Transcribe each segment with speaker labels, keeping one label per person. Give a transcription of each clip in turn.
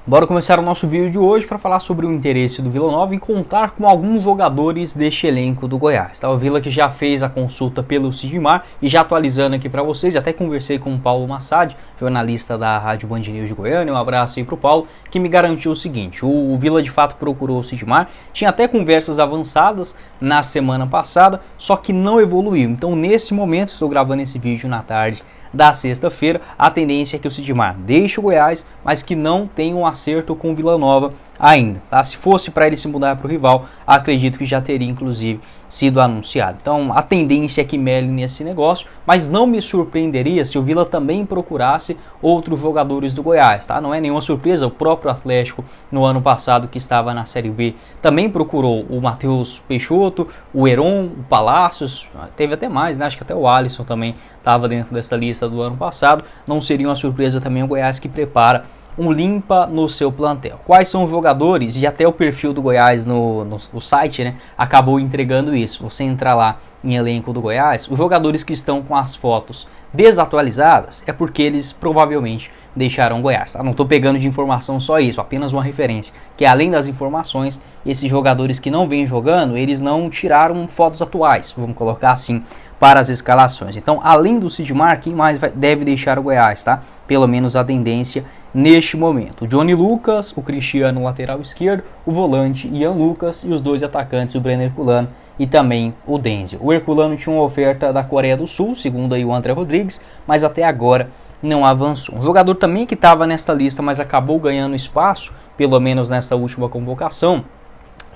Speaker 1: Bora começar o nosso vídeo de hoje para falar sobre o interesse do Vila Nova em contar com alguns jogadores deste elenco do Goiás. O Vila que já fez a consulta pelo Sidmar e já atualizando aqui para vocês, até conversei com o Paulo Massad, jornalista da Rádio Band News de Goiânia, um abraço aí para o Paulo, que me garantiu o seguinte: o Vila de fato procurou o Sidmar, tinha até conversas avançadas na semana passada, só que não evoluiu. Então nesse momento, estou gravando esse vídeo na tarde da sexta-feira, a tendência é que o Sidmar deixe o Goiás, mas que não tenha um acerto com o Vila Nova ainda. Se fosse para ele se mudar para o rival, acredito que já teria inclusive sido anunciado. Então a tendência é que mele nesse negócio, mas não me surpreenderia se o Vila também procurasse outros jogadores do Goiás. Não é nenhuma surpresa, o próprio Atlético no ano passado, que estava na Série B, também procurou o Matheus Peixoto, o Heron, o Palácios, teve até mais, acho que até o Alisson também estava dentro dessa lista do ano passado. Não seria uma surpresa também o Goiás, que prepara um limpa no seu plantel. Quais são os jogadores? E até o perfil do Goiás no site, acabou entregando isso. Você entra lá em elenco do Goiás, os jogadores que estão com as fotos desatualizadas é porque eles provavelmente deixaram o Goiás. Não estou pegando de informação só isso, apenas uma referência, que além das informações, esses jogadores que não vêm jogando, eles não tiraram fotos atuais, vamos colocar assim, para as escalações. Então, além do Sidmar, quem mais deve deixar o Goiás, Pelo menos a tendência neste momento: o Johnny Lucas, o Cristiano, lateral esquerdo, o volante Ian Lucas e os dois atacantes, o Brenner Herculano e também o Denzel. O Herculano tinha uma oferta da Coreia do Sul, segundo aí o André Rodrigues, mas até agora não avançou. Um jogador também que estava nesta lista, mas acabou ganhando espaço, pelo menos nessa última convocação,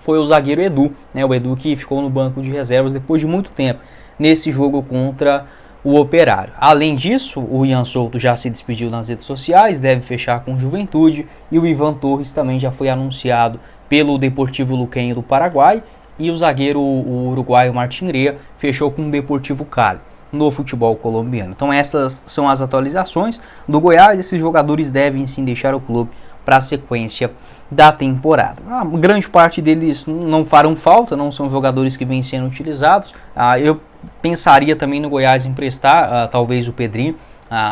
Speaker 1: foi o zagueiro Edu, o Edu que ficou no banco de reservas depois de muito tempo nesse jogo contra o Operário. Além disso, o Ian Souto já se despediu nas redes sociais, deve fechar com Juventude, e o Ivan Torres também já foi anunciado pelo Deportivo Luquenho do Paraguai, e o zagueiro o uruguaio Martin Rea fechou com o Deportivo Cali no futebol colombiano. Então essas são as atualizações do Goiás. Esses jogadores devem sim deixar o clube para a sequência da temporada. Grande parte deles não farão falta, não são jogadores que vêm sendo utilizados. Eu pensaria também no Goiás emprestar talvez o Pedrinho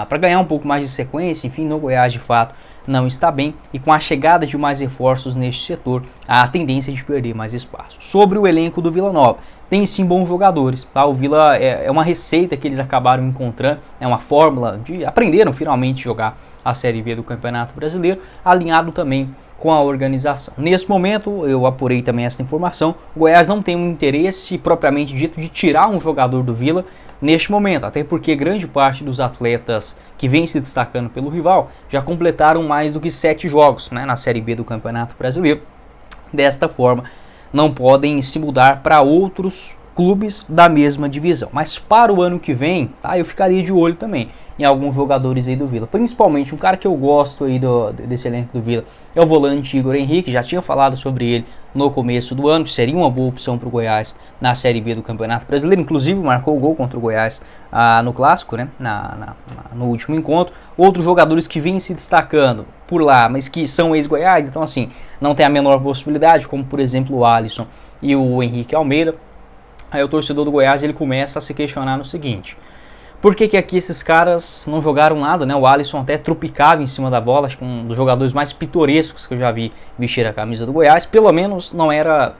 Speaker 1: para ganhar um pouco mais de sequência. Enfim, no Goiás de fato não está bem, e com a chegada de mais reforços neste setor, a tendência de perder mais espaço. Sobre o elenco do Vila Nova, tem sim bons jogadores. O Vila é uma receita que eles acabaram encontrando, é uma fórmula de aprenderam finalmente jogar a Série B do Campeonato Brasileiro, alinhado também com a organização. Nesse momento, eu apurei também essa informação, o Goiás não tem um interesse propriamente dito de tirar um jogador do Vila neste momento, até porque grande parte dos atletas que vêm se destacando pelo rival já completaram mais do que 7 jogos na Série B do Campeonato Brasileiro. Desta forma, não podem se mudar para outros clubes da mesma divisão. Mas para o ano que vem, eu ficaria de olho também em alguns jogadores aí do Vila. Principalmente um cara que eu gosto aí desse elenco do Vila é o volante Igor Henrique. Já tinha falado sobre ele no começo do ano, que seria uma boa opção para o Goiás na Série B do Campeonato Brasileiro. Inclusive marcou o gol contra o Goiás no Clássico, no último encontro. Outros jogadores que vêm se destacando por lá, mas que são ex-Goiás, então assim, não tem a menor possibilidade, como por exemplo o Alisson e o Henrique Almeida. Aí o torcedor do Goiás ele começa a se questionar no seguinte: por que aqui esses caras não jogaram nada, O Alisson até tropicava em cima da bola, acho que um dos jogadores mais pitorescos que eu já vi vestir a camisa do Goiás. Pelo menos não era,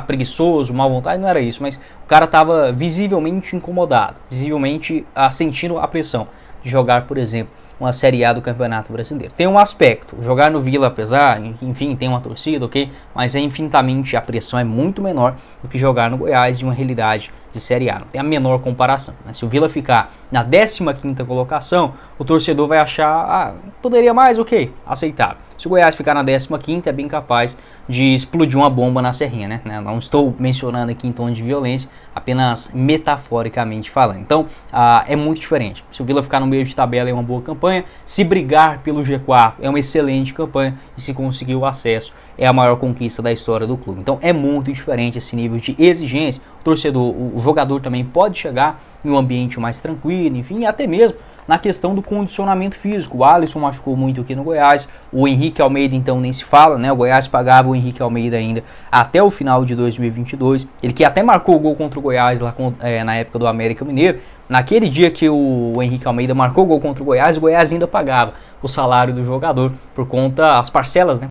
Speaker 1: preguiçoso, mal vontade, não era isso, mas o cara estava visivelmente incomodado, visivelmente sentindo a pressão de jogar, por exemplo, uma Série A do Campeonato Brasileiro. Tem um aspecto, jogar no Vila, apesar, enfim, tem uma torcida, ok, mas infinitamente a pressão é muito menor do que jogar no Goiás de uma realidade de Série A. Não tem a menor comparação. Se o Vila ficar na 15ª colocação, o torcedor vai achar, poderia mais, ok, aceitável. Se o Goiás ficar na 15ª, é bem capaz de explodir uma bomba na Serrinha, Não estou mencionando aqui em tom de violência, apenas metaforicamente falando. Então, é muito diferente. Se o Vila ficar no meio de tabela, é uma boa campanha. Se brigar pelo G4, é uma excelente campanha. E se conseguir o acesso, é a maior conquista da história do clube. Então, é muito diferente esse nível de exigência. O torcedor, o jogador também pode chegar em um ambiente mais tranquilo, enfim, até mesmo na questão do condicionamento físico. O Alisson machucou muito aqui no Goiás, o Henrique Almeida então nem se fala, né? O Goiás pagava o Henrique Almeida ainda até o final de 2022, ele que até marcou o gol contra o Goiás lá na época do América Mineiro. Naquele dia que o Henrique Almeida marcou o gol contra o Goiás ainda pagava o salário do jogador por conta, as parcelas, né?